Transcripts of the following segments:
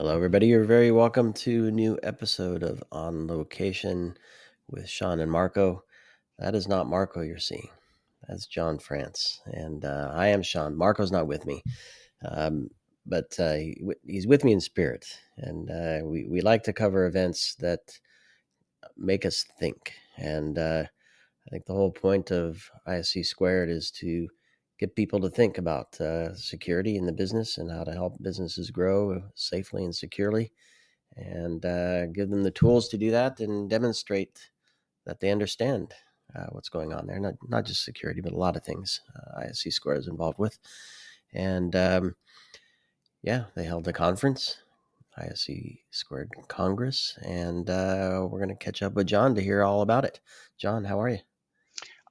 Hello, everybody. You're very welcome to a new episode of On Location with Sean and Marco. That is not Marco you're seeing. That's Jon France. And I am Sean. Marco's not with me, but he's with me in spirit. And we like to cover events that make us think. And I think the whole point of ISC2 is to get people to think about security in the business and how to help businesses grow safely and securely, and give them the tools to do that and demonstrate that they understand what's going on there. Not just security, but a lot of things ISC2 is involved with. And they held a conference, ISC2 Congress, and we're going to catch up with Jon to hear all about it. Jon, how are you?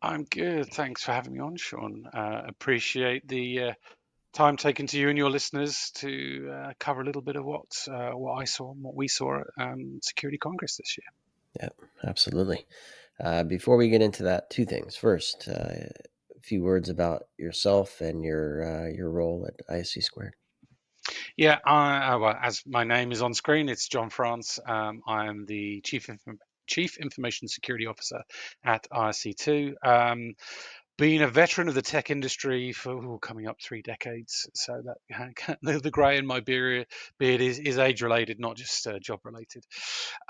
I'm good. Thanks for having me on, Sean. Appreciate the time taken to you and your listeners to cover a little bit of what I saw and what we saw at Security Congress this year. Yeah, absolutely. Before we get into that, two things. First, a few words about yourself and your role at ISC2. Yeah, well, as my name is on screen, it's Jon France. I am the Chief Information Security Officer at ISC2. Being a veteran of the tech industry for coming up 3 decades, so that the grey in my beard is age related, not just job related.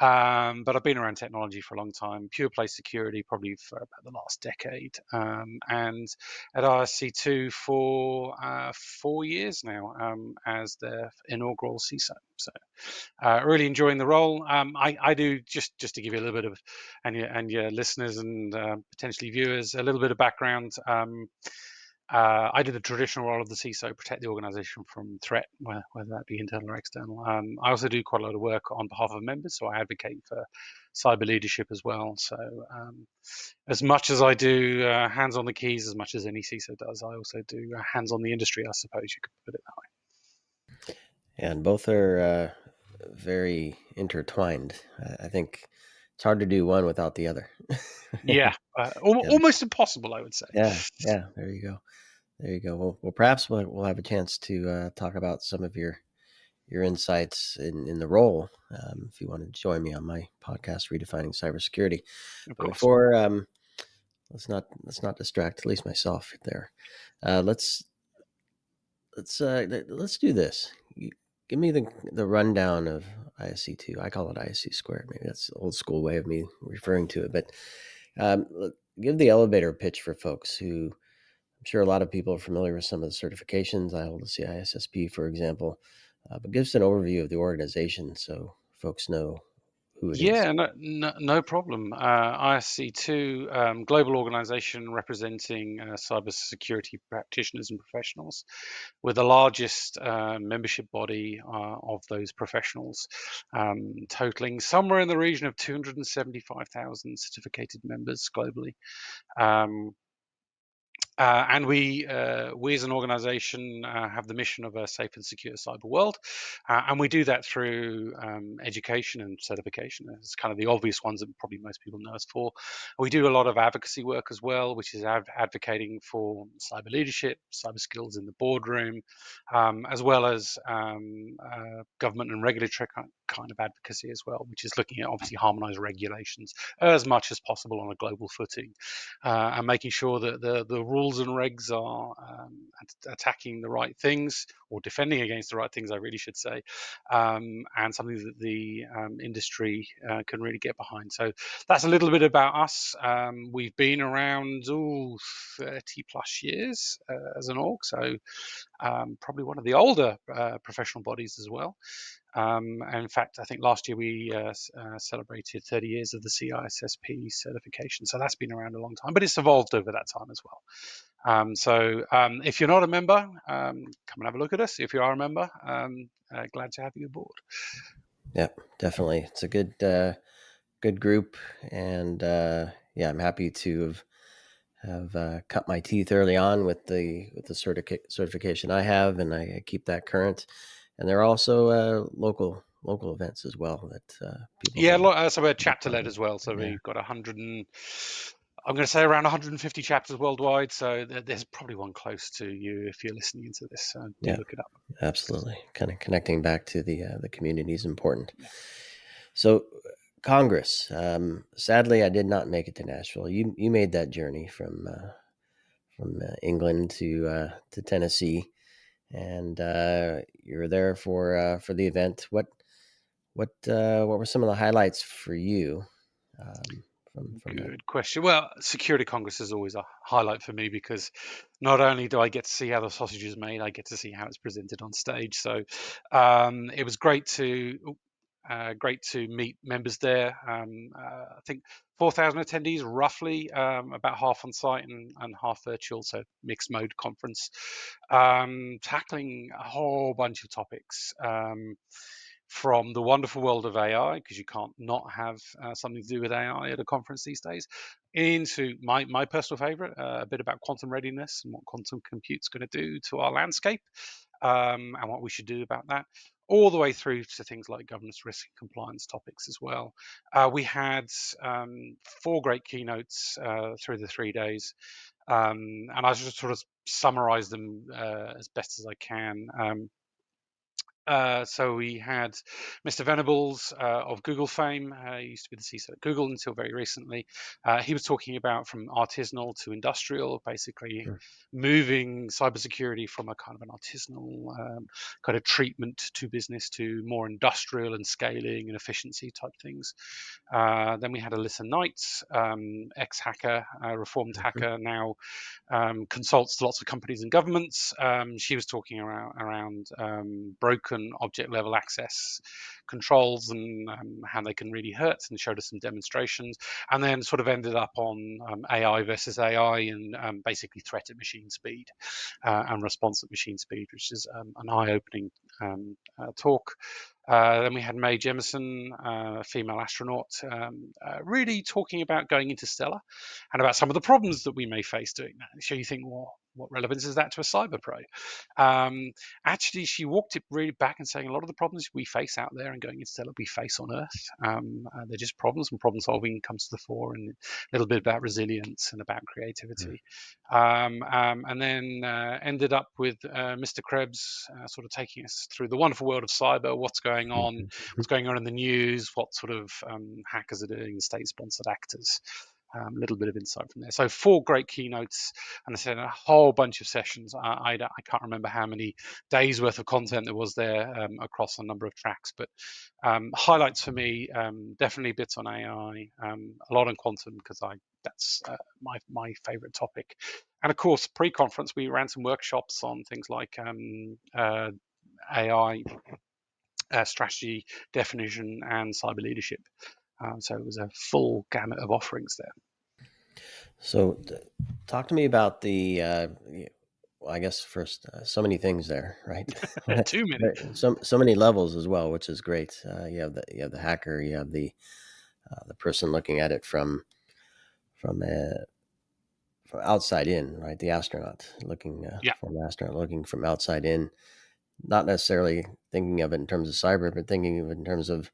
But I've been around technology for a long time, pure play security probably for about the last decade, and at ISC2 for 4 years now as their inaugural CISO. So really enjoying the role. I do just to give you a little bit of, and your listeners and potentially viewers, a little bit of background. I do the traditional role of the CISO, protect the organization from threat, whether that be internal or external. I also do quite a lot of work on behalf of members, so I advocate for cyber leadership as well. So as much as I do hands on the keys, as much as any CISO does, I also do hands on the industry, I suppose you could put it that way. And both are very intertwined. I think it's hard to do one without the other. Yeah, almost impossible, I would say. Yeah. There you go. Well, perhaps we'll have a chance to talk about some of your insights in the role, if you want to join me on my podcast, Redefining Cybersecurity. But before, let's not distract at least myself there. Let's do this. Give me the rundown of ISC2. I call it ISC2. Maybe that's the old school way of me referring to it. But give the elevator pitch for folks who, I'm sure a lot of people are familiar with some of the certifications. I hold the CISSP, for example. But give us an overview of the organization so folks know who it is. Yeah, no problem. ISC2, global organization representing cybersecurity practitioners and professionals, with the largest membership body of those professionals, totaling somewhere in the region of 275,000 certificated members globally. And we as an organization have the mission of a safe and secure cyber world, and we do that through education and certification. It's kind of the obvious ones that probably most people know us for. We do a lot of advocacy work as well, which is advocating for cyber leadership, cyber skills in the boardroom, as well as government and regulatory kind of advocacy as well, which is looking at obviously harmonized regulations as much as possible on a global footing, and making sure that the rules and regs are attacking the right things, or defending against the right things, I really should say, and something that the industry can really get behind. So that's a little bit about us. We've been around 30 plus years as an org, so probably one of the older professional bodies as well. And in fact, I think last year we celebrated 30 years of the CISSP certification. So that's been around a long time, but it's evolved over that time as well. So if you're not a member, come and have a look at us. If you are a member, glad to have you aboard. Yeah, definitely. It's a good group, and I'm happy to have cut my teeth early on with the certification I have, and I keep that current. And there are also local events as well that people. Yeah, so we're chapter led as well. So we've got 100 and I'm going to say around 150 chapters worldwide. So there's probably one close to you if you're listening to this. So do look it up. Absolutely. Kind of connecting back to the community is important. Yeah. So, Congress. Sadly, I did not make it to Nashville. You made that journey from England to Tennessee, and you were there for the event. What were some of the highlights for you from that? Good question. Well, Security Congress is always a highlight for me because not only do I get to see how the sausage is made, I get to see how it's presented on stage. So it was great to meet members there. I think 4,000 attendees, roughly, about half on site and half virtual, so mixed mode conference, tackling a whole bunch of topics. From the wonderful world of AI, because you can't not have something to do with AI at a conference these days, into my personal favorite, a bit about quantum readiness and what quantum compute's going to do to our landscape, and what we should do about that, all the way through to things like governance, risk, and compliance topics as well. We had 4 great keynotes through the 3 days, and I just sort of summarize them as best as I can. So we had Mr. Venables of Google fame. He used to be the CISO at Google until very recently. He was talking about from artisanal to industrial, basically Mm. moving cybersecurity from a kind of an artisanal kind of treatment to business to more industrial and scaling and efficiency type things. Then we had Alyssa Knight, ex-hacker, reformed Mhm. hacker, now consults lots of companies and governments. She was talking around broken object level access controls and how they can really hurt, and showed us some demonstrations, and then sort of ended up on AI versus AI and basically threat at machine speed and response at machine speed, which is an eye-opening talk. Then we had Mae Jemison, a female astronaut, really talking about going interstellar and about some of the problems that we may face doing that. So you think, well, what relevance is that to a cyber pro? Actually, she walked it really back and saying a lot of the problems we face out there and going interstellar we face on Earth. They're just problems, and problem solving comes to the fore, and a little bit about resilience and about creativity. And then ended up with Mr. Krebs sort of taking us through the wonderful world of cyber, Mhm. what's going on in the news, what sort of hackers are doing, state-sponsored actors. A little bit of insight from there. So 4 great keynotes, and I said a whole bunch of sessions. I can't remember how many days worth of content there was there across a number of tracks, but highlights for me, definitely bits on AI, a lot on quantum because that's my favorite topic. And of course, pre-conference, we ran some workshops on things like AI strategy, definition, and cyber leadership. So it was a full gamut of offerings So, talk to me about well, I guess first, so many things there, right? there. Too many. So many levels as well, which is great. You have the hacker, you have the person looking at it from a from outside in, right? The astronaut looking Yeah, former astronaut looking from outside in, not necessarily thinking of it in terms of cyber, but thinking of it in terms of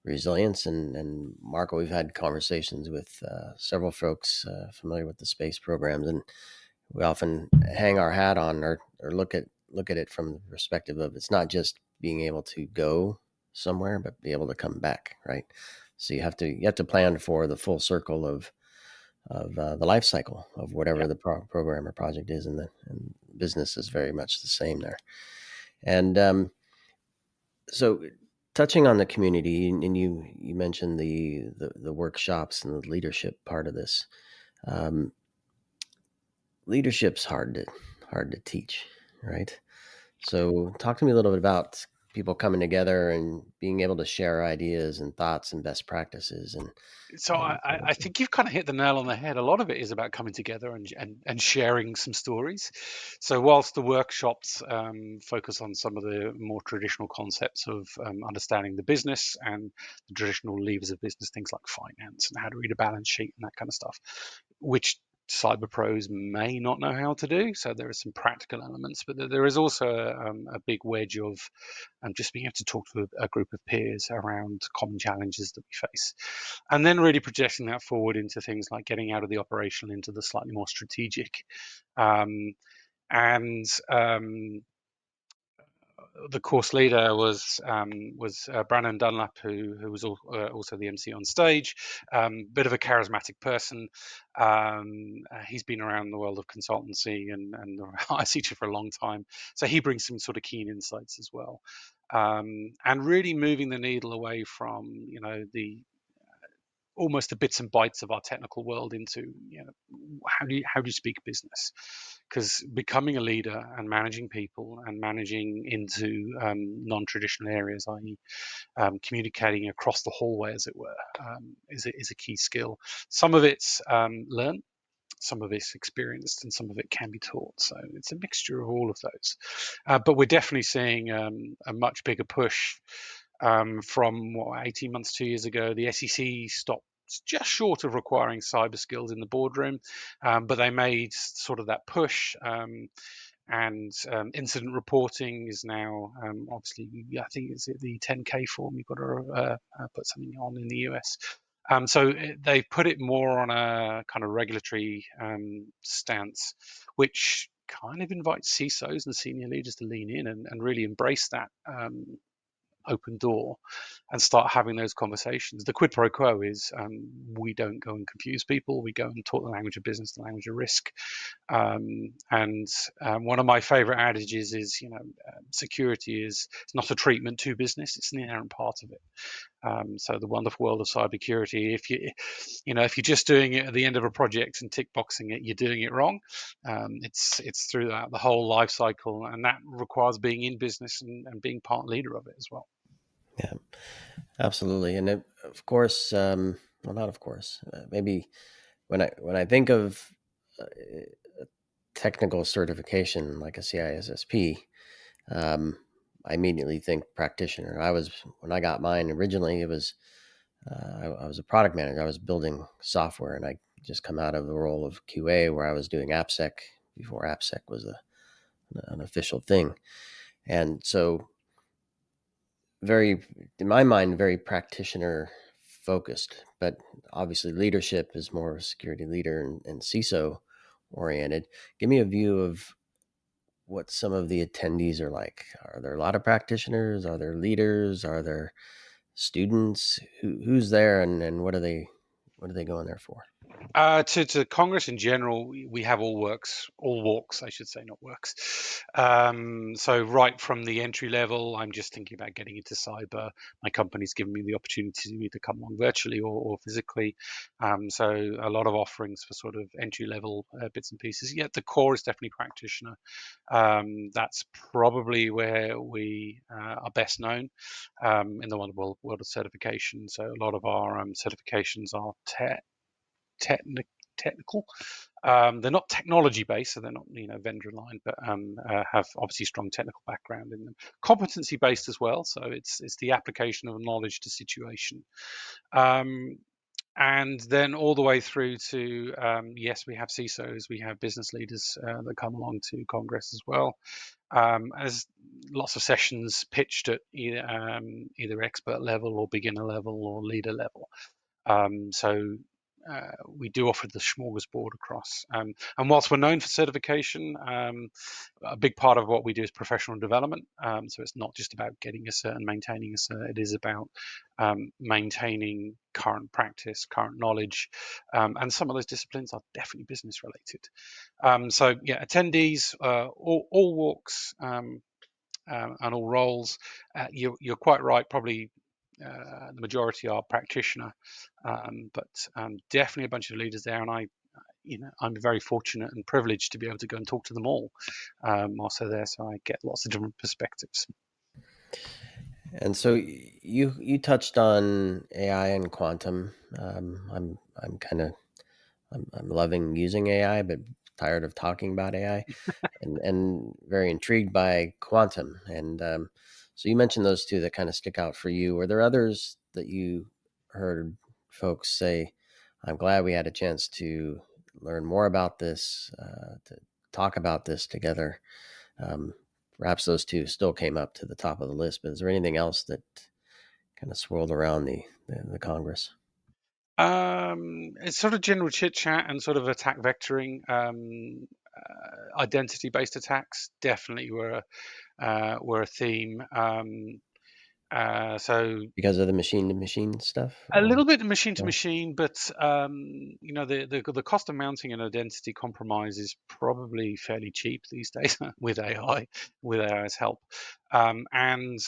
resilience. And Marco, we've had conversations with several folks familiar with the space programs, and we often hang our hat on or look at it from the perspective of it's not just being able to go somewhere, but be able to come back, right? So you have to plan for the full circle of the life cycle of yeah. whatever the program or project is, and business is very much the same there. And so, touching on the community, and you mentioned the workshops and the leadership part of this. Um, Leadership's hard to teach, right? So, talk to me a little bit about people coming together and being able to share ideas and thoughts and best practices So I think you've kind of hit the nail on the head. A lot of it is about coming together and sharing some stories. So whilst the workshops focus on some of the more traditional concepts of understanding the business and the traditional levers of business, things like finance and how to read a balance sheet and that kind of stuff, which cyber pros may not know how to do. So there are some practical elements, but there is also a big wedge of just being able to talk to a group of peers around common challenges that we face. And then really projecting that forward into things like getting out of the operational into the slightly more strategic. Um, and the course leader was Brandon Dunlap, who was also the MC on stage. Bit of a charismatic person. He's been around the world of consultancy and ISC2 for a long time, so he brings some sort of keen insights as well, and really moving the needle away from the almost the bits and bytes of our technical world into how do you speak business, because becoming a leader and managing people and managing into non-traditional areas, i.e. Communicating across the hallway as it were, is a key skill. Some of it's learned, some of it's experienced, and some of it can be taught, so it's a mixture of all of those, but we're definitely seeing a much bigger push from 18 months, 2 years ago. The SEC stopped just short of requiring cyber skills in the boardroom, but they made sort of that push. And incident reporting is now obviously, I think it's the 10K form. You've got to put something on in the US. So they put it more on a kind of regulatory stance, which kind of invites CISOs and senior leaders to lean in and really embrace that open door and start having those conversations. The quid pro quo is we don't go and confuse people. We go and talk the language of business, the language of risk. And one of my favorite adages is, security is it's not a treatment to business; it's an inherent part of it. So the wonderful world of cybersecurity, if you're just doing it at the end of a project and tick boxing it, you're doing it wrong. It's throughout the whole life cycle, and that requires being in business and being part leader of it as well. Yeah, absolutely. And of course, well, not of course, maybe when I think of technical certification like a CISSP, I immediately think practitioner. When I got mine originally, it was I was a product manager. I was building software, and I just come out of the role of QA where I was doing AppSec before AppSec was an official thing, and so very, in my mind, very practitioner focused. But obviously, leadership is more security leader and CISO oriented. Give me a view of what some of the attendees are like. Are there a lot of practitioners? Are there leaders? Are there students? Who's there, and what are they going there for? To Congress in general, we have all walks, I should say, not works. So right from the entry level, I'm just thinking about getting into cyber. My company's given me the opportunity to either come along virtually or physically. So a lot of offerings for sort of entry level bits and pieces. Yeah, the core is definitely practitioner. That's probably where we are best known in the world of certification. So a lot of our certifications are technical. They're not technology based, so they're not vendor aligned, but have obviously strong technical background in them. Competency based as well, so it's the application of knowledge to situation. And then all the way through to yes, we have CISOs, we have business leaders that come along to Congress as well. There's lots of sessions pitched at either expert level or beginner level or leader level. So we do offer the smorgasbord across. And whilst we're known for certification, a big part of what we do is professional development. So it's not just about getting a cert and maintaining a cert. It is about maintaining current practice, current knowledge, and some of those disciplines are definitely business related. So yeah, attendees, all walks. And all roles. You're quite right. Probably the majority are practitioner, but definitely a bunch of leaders there. And I'm very fortunate and privileged to be able to go and talk to them all whilst they're there, so I get lots of different perspectives. And so you touched on AI and quantum. I'm kind of I'm loving using AI, but tired of talking about AI, and very intrigued by quantum. And so you mentioned those two that kind of stick out for you. Were there others that you heard folks say, "I'm glad we had a chance to learn more about this, to talk about this together"? Um, Perhaps those two still came up to the top of the list, but is there anything else that kind of swirled around the Congress? It's sort of general chit chat and sort of attack vectoring. identity-based attacks definitely were a theme. So because of the machine-to-machine stuff? a Or little bit machine to no? machine, but the cost of mounting an identity compromise is probably fairly cheap these days with AI, with AI's help. And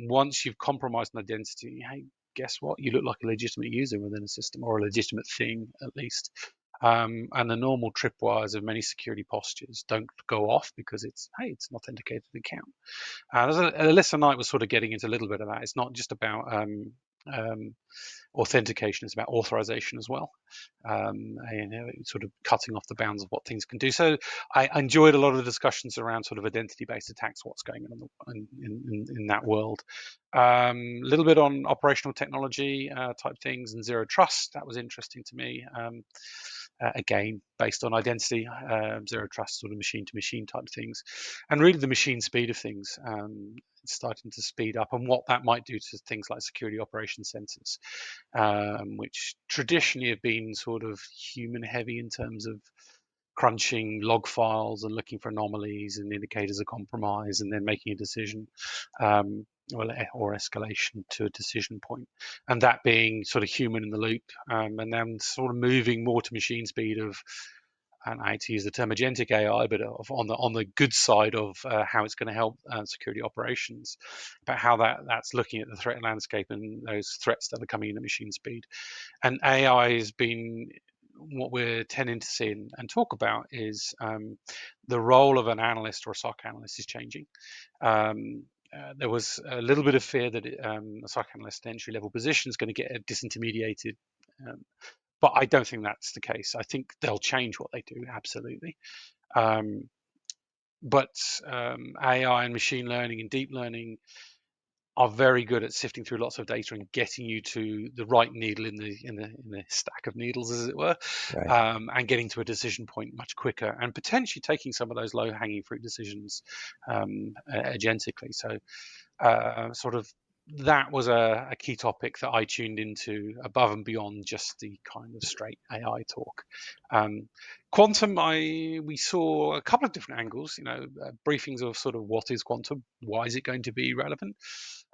once you've compromised an identity, hey, guess what? You look like a legitimate user within a system, or a legitimate thing at least. And the normal tripwires of many security postures don't go off because it's an authenticated account. There's a lesson night was sort of getting into a little bit of that. It's not just about um, authentication; it's about authorization as well, sort of cutting off the bounds of what things can do. So I enjoyed a lot of the discussions around sort of identity-based attacks, what's going on in that world. A little bit on operational technology type things and zero trust. That was interesting to me. Again, based on identity, zero trust, sort of machine to machine type things, and really the machine speed of things. It's starting to speed up, and what that might do to things like security operations centers, which traditionally have been sort of human heavy in terms of crunching log files and looking for anomalies and indicators of compromise and then making a decision, um, or escalation to a decision point, and that being sort of human in the loop, and then sort of moving more to machine speed of, and I hate to use the term agentic AI, but on the good side of how it's going to help security operations, about how that's looking at the threat landscape and those threats that are coming in at machine speed. And AI has been, what we're tending to see and talk about is the role of an analyst or a SOC analyst is changing. There was a little bit of fear that a SOC analyst entry level position is going to get disintermediated. Um, but I don't think that's the case. I think they'll change what they do, absolutely. Um, but AI and machine learning and deep learning are very good at sifting through lots of data and getting you to the right needle in the stack of needles, as it were, Right. and getting to a decision point much quicker, and potentially taking some of those low hanging fruit decisions agentically. So, sort of. That was a key topic that I tuned into above and beyond just the kind of straight AI talk. Quantum, we saw a couple of different angles. Briefings of sort of what is quantum, why is it going to be relevant,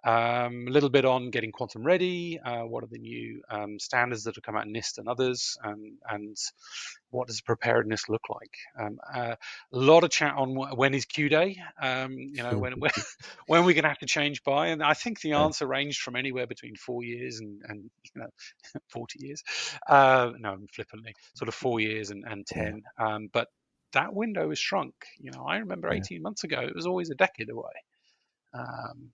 a little bit on getting quantum ready, what are the new standards that have come out, NIST and others, and what does preparedness look like? A lot of chat on when is Q day, when we're going to have to change by, and I think the Yeah. answer ranged from anywhere between 4 years and 40 years. No, flippantly, sort of 4 years and Yeah. 10. But that window has shrunk. I remember Yeah. 18 months ago, it was always a decade away. Um,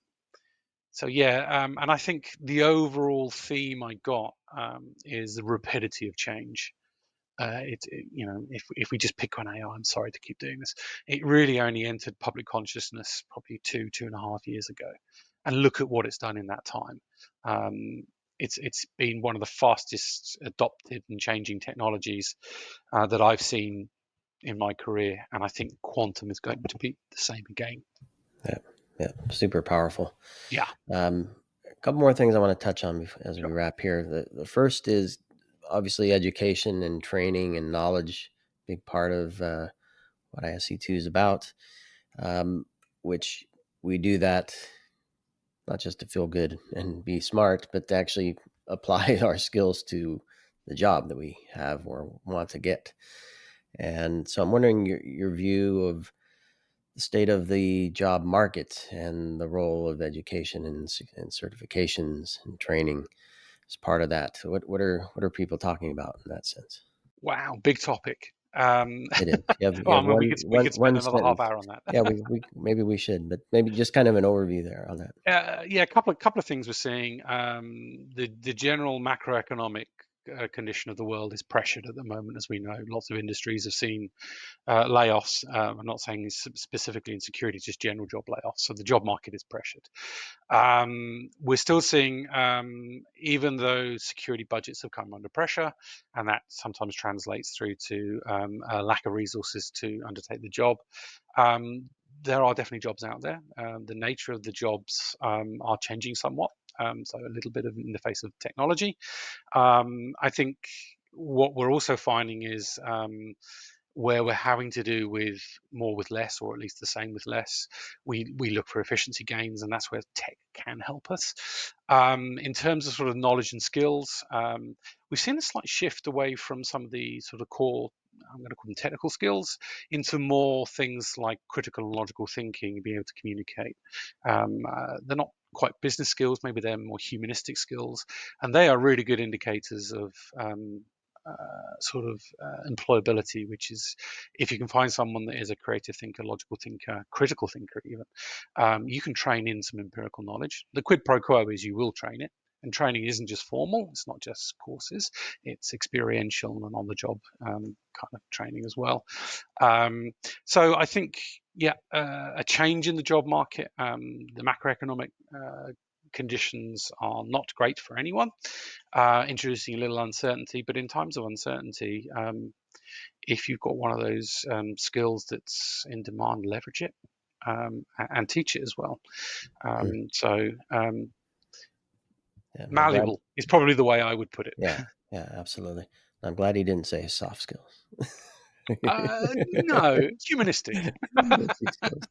so yeah, and I think the overall theme I got is the rapidity of change. If we just pick on AI, I'm sorry to keep doing this. It really only entered public consciousness probably 2.5 years ago, and look at what it's done in that time. It's been one of the fastest adopted and changing technologies that I've seen in my career, and I think quantum is going to be the same again. Yeah. Yeah. Super powerful. Yeah, A couple more things I want to touch on as we sure. wrap here. The first is obviously education and training and knowledge, big part of what ISC2 is about, which we do that not just to feel good and be smart, but to actually apply our skills to the job that we have or want to get. And so I'm wondering your view of the state of the job market and the role of education and certifications and training as part of that. What are people talking about in that sense? Wow, big topic. It is. You Well, I have mean, we one could we one could spend one another half sentence. hour on that. Yeah, we maybe we should, but maybe just kind of an overview there on that. Yeah, a couple of things we're seeing. The general macroeconomic condition of the world is pressured at the moment, as we know. Lots of industries have seen layoffs. I'm not saying specifically in security, just general job layoffs. So the job market is pressured. We're still seeing, even though security budgets have come under pressure, and that sometimes translates through to a lack of resources to undertake the job. Um, there are definitely jobs out there. The nature of the jobs are changing somewhat. So a little bit of in the face of technology. I think what we're also finding is where we're having to do with more with less, or at least the same with less, we look for efficiency gains, and that's where tech can help us. In terms of sort of knowledge and skills, we've seen a slight shift away from some of the sort of core, I'm going to call them technical skills, into more things like critical and logical thinking, being able to communicate. They're not quite business skills, maybe they're more humanistic skills, and they are really good indicators of employability, which is if you can find someone that is a creative thinker, logical thinker, critical thinker even, you can train in some empirical knowledge. The quid pro quo is you will train it. And training isn't just formal, it's not just courses, it's experiential and on the job kind of training as well. So I think, a change in the job market, the macroeconomic conditions are not great for anyone, introducing a little uncertainty. But in times of uncertainty, if you've got one of those skills that's in demand, leverage it and teach it as well. Yeah, I'm glad. Malleable is probably the way I would put it. Yeah, yeah, absolutely. I'm glad he didn't say soft skills. No, humanistic. Basic skills,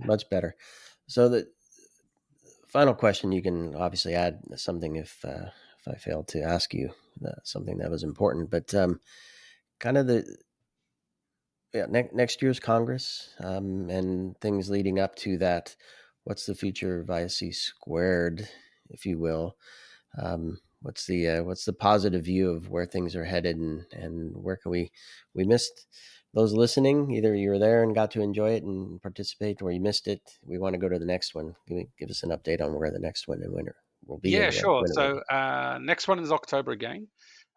much better. So the final question, you can obviously add something if I fail to ask you something that was important, but kind of the next year's Congress and things leading up to that. What's the future of ISC squared, if you will? What's the positive view of where things are headed, and where can we missed those listening? Either you were there and got to enjoy it and participate, or you missed it. We want to go to the next one. Give us an update on where the next one and winner will be, Yeah, and sure. when it will So be. next one is October again.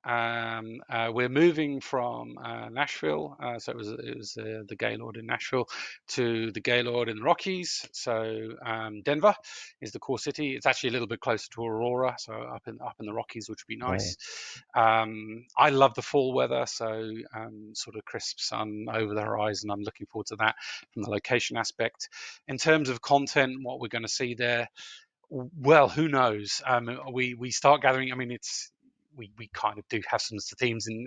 We're moving from Nashville, so it was the Gaylord in Nashville to the Gaylord in the Rockies. So Denver is the core city. It's actually a little bit closer to Aurora, so up in the Rockies, which would be Oh yeah, nice. I love the fall weather, so sort of crisp sun over the horizon. I'm looking forward to that from the location aspect. In terms of content, what we're going to see there, well, who knows? We start gathering. I mean, we kind of do have some themes in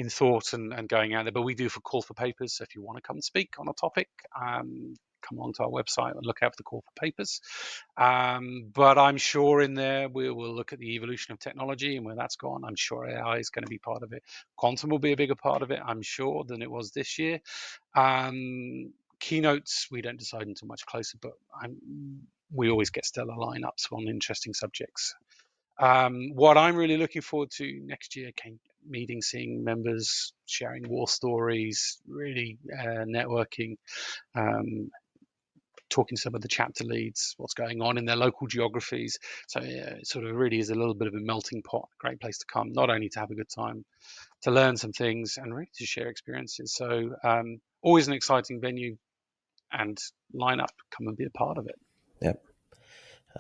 thought and going out there, but we do for call for papers. So if you want to come and speak on a topic, come onto our website and look out for the call for papers. But I'm sure in there we will look at the evolution of technology and where that's gone. I'm sure AI is going to be part of it. Quantum will be a bigger part of it, I'm sure, than it was this year. Keynotes we don't decide until much closer, but we always get stellar lineups on interesting subjects. What I'm really looking forward to next year, meeting, seeing members, sharing war stories, really networking, talking to some of the chapter leads, what's going on in their local geographies. So it sort of really is a little bit of a melting pot, great place to come, not only to have a good time, to learn some things and really to share experiences. So always an exciting venue and line up, come and be a part of it. yep.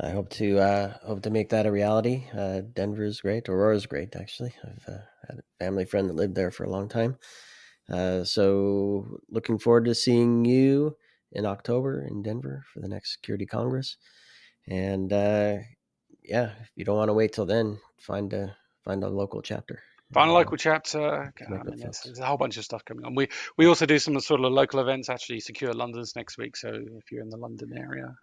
I hope to make that a reality. Denver is great. Aurora is great, actually. I've had a family friend that lived there for a long time. So looking forward to seeing you in October in Denver for the next Security Congress. And yeah, if you don't want to wait till then, find a local chapter Final and local chapter. I connect with mean, there's, folks. there's a whole bunch of stuff coming on. We also do some sort of local events. Actually, Secure London's next week. So if you're in the London area,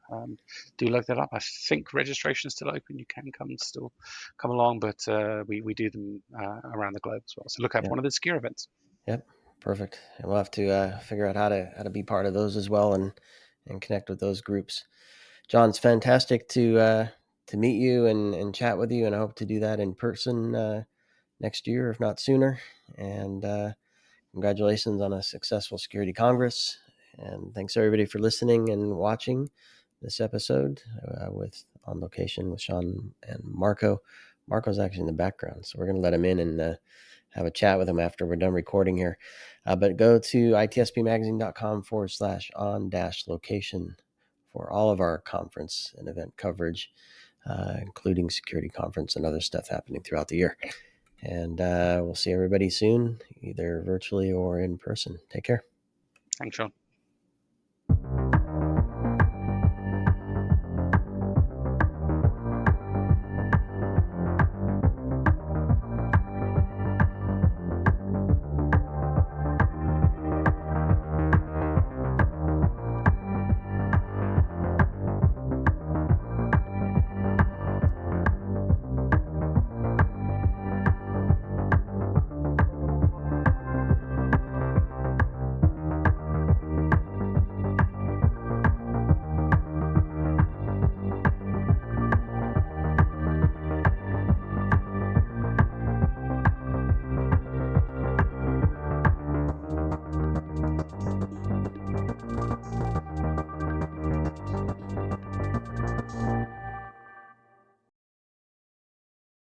do look that up. I think registration is still open. You can still come along, but we do them around the globe as well. So look out for Yep, one of the Secure events. yep, perfect. And we'll have to figure out how to be part of those as well and connect with those groups. John, it's fantastic to meet you and chat with you, and I hope to do that in person next year, if not sooner. And congratulations on a successful Security Congress. And thanks everybody for listening and watching this episode with On Location with Sean and Marco. Marco's actually in the background, so we're going to let him in and have a chat with him after we're done recording here. But go to itspmagazine.com/on-location for all of our conference and event coverage, including security conference and other stuff happening throughout the year. And we'll see everybody soon, either virtually or in person. Take care. Thanks, Sean.